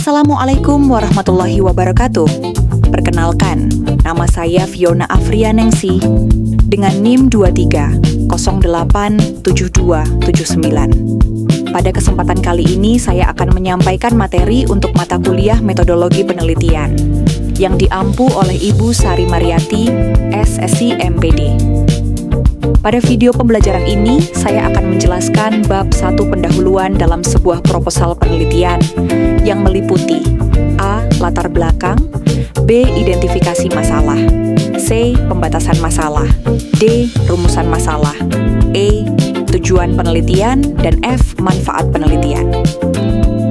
Assalamualaikum warahmatullahi wabarakatuh. Perkenalkan, nama saya Fiona Afrianingsi dengan NIM 23087279. Pada kesempatan kali ini saya akan menyampaikan materi untuk mata kuliah metodologi penelitian yang diampu oleh Ibu Sari Mariati, SSC MPD. Pada video pembelajaran ini, saya akan menjelaskan bab 1 pendahuluan dalam sebuah proposal penelitian yang meliputi A. Latar belakang, B. Identifikasi masalah, C. Pembatasan masalah, D. Rumusan masalah, E. Tujuan penelitian, dan F. Manfaat penelitian.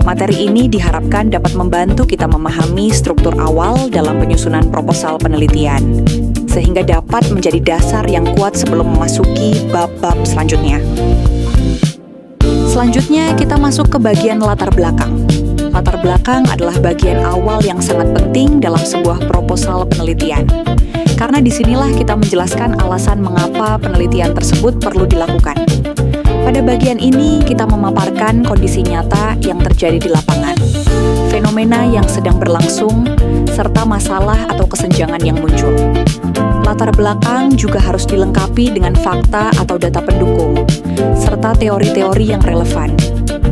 Materi ini diharapkan dapat membantu kita memahami struktur awal dalam penyusunan proposal penelitian, sehingga dapat menjadi dasar yang kuat sebelum memasuki bab-bab selanjutnya. Selanjutnya, kita masuk ke bagian latar belakang. Latar belakang adalah bagian awal yang sangat penting dalam sebuah proposal penelitian, karena disinilah kita menjelaskan alasan mengapa penelitian tersebut perlu dilakukan. Pada bagian ini, kita memaparkan kondisi nyata yang terjadi di lapangan, fenomena yang sedang berlangsung, serta masalah atau kesenjangan yang muncul. Latar belakang juga harus dilengkapi dengan fakta atau data pendukung, serta teori-teori yang relevan,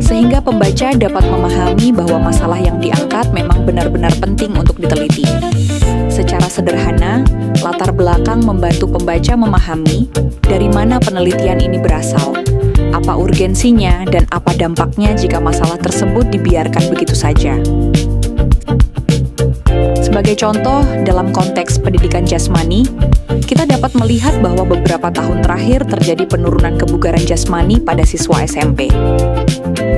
sehingga pembaca dapat memahami bahwa masalah yang diangkat memang benar-benar penting untuk diteliti. Secara sederhana, latar belakang membantu pembaca memahami dari mana penelitian ini berasal, apa urgensinya, dan apa dampaknya jika masalah tersebut dibiarkan begitu saja. Sebagai contoh, dalam konteks pendidikan jasmani, kita dapat melihat bahwa beberapa tahun terakhir terjadi penurunan kebugaran jasmani pada siswa SMP.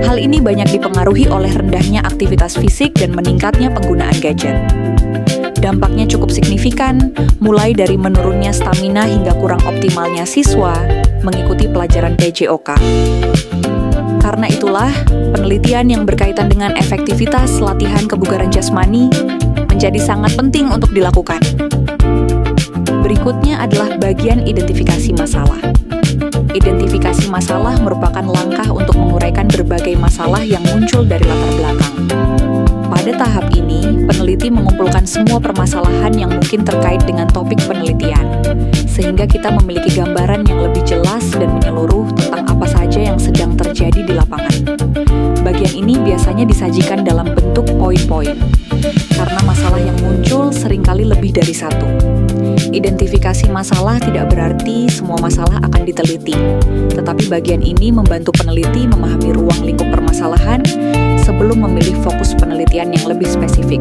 Hal ini banyak dipengaruhi oleh rendahnya aktivitas fisik dan meningkatnya penggunaan gadget. Dampaknya cukup signifikan, mulai dari menurunnya stamina hingga kurang optimalnya siswa mengikuti pelajaran PJOK. Karena itulah, penelitian yang berkaitan dengan efektivitas latihan kebugaran jasmani menjadi sangat penting untuk dilakukan. Berikutnya adalah bagian identifikasi masalah. Identifikasi masalah merupakan langkah untuk menguraikan berbagai masalah yang muncul dari latar belakang. Pada tahap ini, peneliti mengumpulkan semua permasalahan yang mungkin terkait dengan topik penelitian, sehingga kita memiliki gambaran yang lebih jelas dan menyeluruh tentang apa saja yang sedang terjadi di lapangan. Bagian ini biasanya disajikan dalam bentuk poin-poin, karena masalah yang muncul seringkali lebih dari satu. Identifikasi masalah tidak berarti semua masalah akan diteliti, tetapi bagian ini membantu peneliti memahami ruang lingkup permasalahan sebelum memilih fokus penelitian yang lebih spesifik.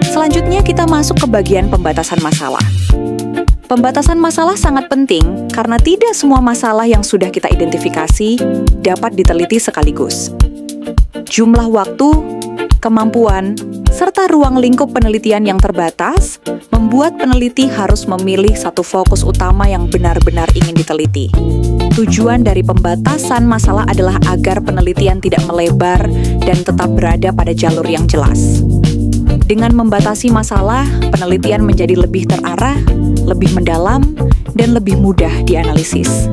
Selanjutnya kita masuk ke bagian pembatasan masalah. Pembatasan masalah sangat penting karena tidak semua masalah yang sudah kita identifikasi dapat diteliti sekaligus. Jumlah waktu, kemampuan, serta ruang lingkup penelitian yang terbatas membuat peneliti harus memilih satu fokus utama yang benar-benar ingin diteliti. Tujuan dari pembatasan masalah adalah agar penelitian tidak melebar dan tetap berada pada jalur yang jelas. Dengan membatasi masalah, penelitian menjadi lebih terarah, lebih mendalam, dan lebih mudah dianalisis.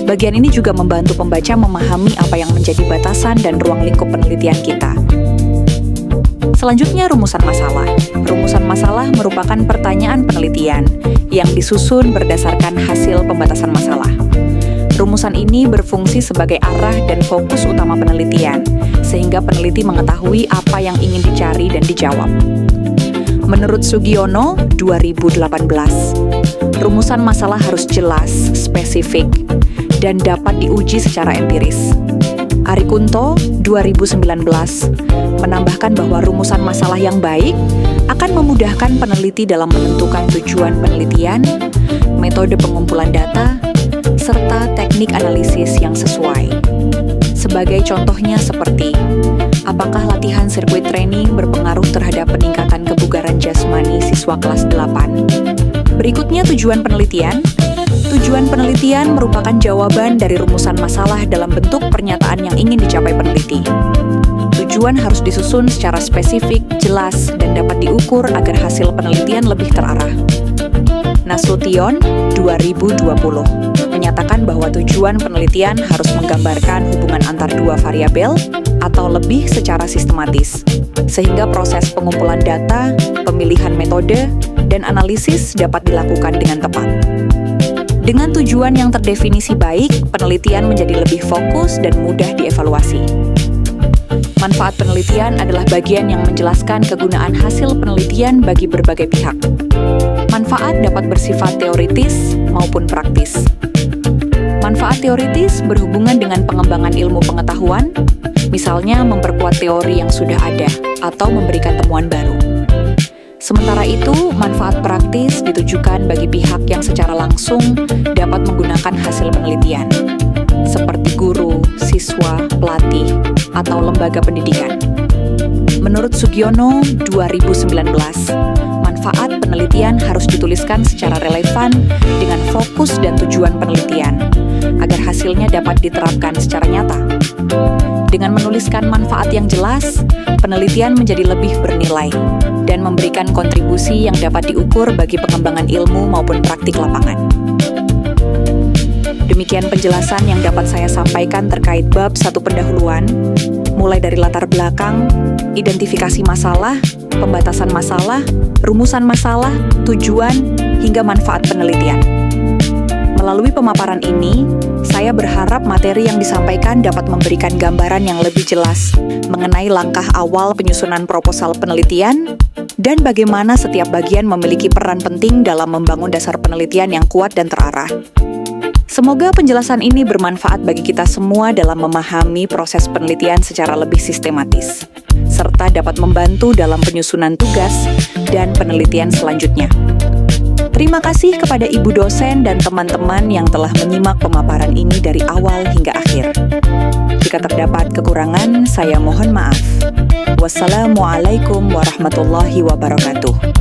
Bagian ini juga membantu pembaca memahami apa yang menjadi batasan dan ruang lingkup penelitian kita. Selanjutnya, rumusan masalah. Rumusan masalah merupakan pertanyaan penelitian yang disusun berdasarkan hasil pembatasan masalah. Rumusan ini berfungsi sebagai arah dan fokus utama penelitian, sehingga peneliti mengetahui apa yang ingin dicari dan dijawab. Menurut Sugiono, 2018, rumusan masalah harus jelas, spesifik, dan dapat diuji secara empiris. Arikunto, 2019, menambahkan bahwa rumusan masalah yang baik akan memudahkan peneliti dalam menentukan tujuan penelitian, metode pengumpulan data, serta teknik analisis yang sesuai. Sebagai contohnya seperti, apakah latihan sirkuit training berpengaruh terhadap peningkatan kebugaran jasmani siswa kelas 8? Berikutnya tujuan penelitian. Tujuan penelitian merupakan jawaban dari rumusan masalah dalam bentuk pernyataan yang ingin dicapai peneliti. Tujuan harus disusun secara spesifik, jelas, dan dapat diukur agar hasil penelitian lebih terarah. Nasution, 2020, menyatakan bahwa tujuan penelitian harus menggambarkan hubungan antar dua variabel atau lebih secara sistematis, sehingga proses pengumpulan data, pemilihan metode, dan analisis dapat dilakukan dengan tepat. Dengan tujuan yang terdefinisi baik, penelitian menjadi lebih fokus dan mudah dievaluasi. Manfaat penelitian adalah bagian yang menjelaskan kegunaan hasil penelitian bagi berbagai pihak. Manfaat dapat bersifat teoritis maupun praktis. Manfaat teoritis berhubungan dengan pengembangan ilmu pengetahuan, misalnya memperkuat teori yang sudah ada atau memberikan temuan baru. Sementara itu, manfaat praktis ditujukan bagi pihak yang secara langsung dapat menggunakan hasil penelitian, seperti guru, siswa, pelatih, atau lembaga pendidikan. Menurut Sugiono, 2019, manfaat penelitian harus dituliskan secara relevan dengan fokus dan tujuan penelitian, agar hasilnya dapat diterapkan secara nyata. Dengan menuliskan manfaat yang jelas, penelitian menjadi lebih bernilai dan memberikan kontribusi yang dapat diukur bagi pengembangan ilmu maupun praktik lapangan. Demikian penjelasan yang dapat saya sampaikan terkait bab 1 pendahuluan, mulai dari latar belakang, identifikasi masalah, pembatasan masalah, rumusan masalah, tujuan, hingga manfaat penelitian. Melalui pemaparan ini, saya berharap materi yang disampaikan dapat memberikan gambaran yang lebih jelas mengenai langkah awal penyusunan proposal penelitian dan bagaimana setiap bagian memiliki peran penting dalam membangun dasar penelitian yang kuat dan terarah. Semoga penjelasan ini bermanfaat bagi kita semua dalam memahami proses penelitian secara lebih sistematis, serta dapat membantu dalam penyusunan tugas dan penelitian selanjutnya. Terima kasih kepada Ibu dosen dan teman-teman yang telah menyimak pemaparan ini dari awal hingga akhir. Jika terdapat kekurangan, saya mohon maaf. Wassalamualaikum warahmatullahi wabarakatuh.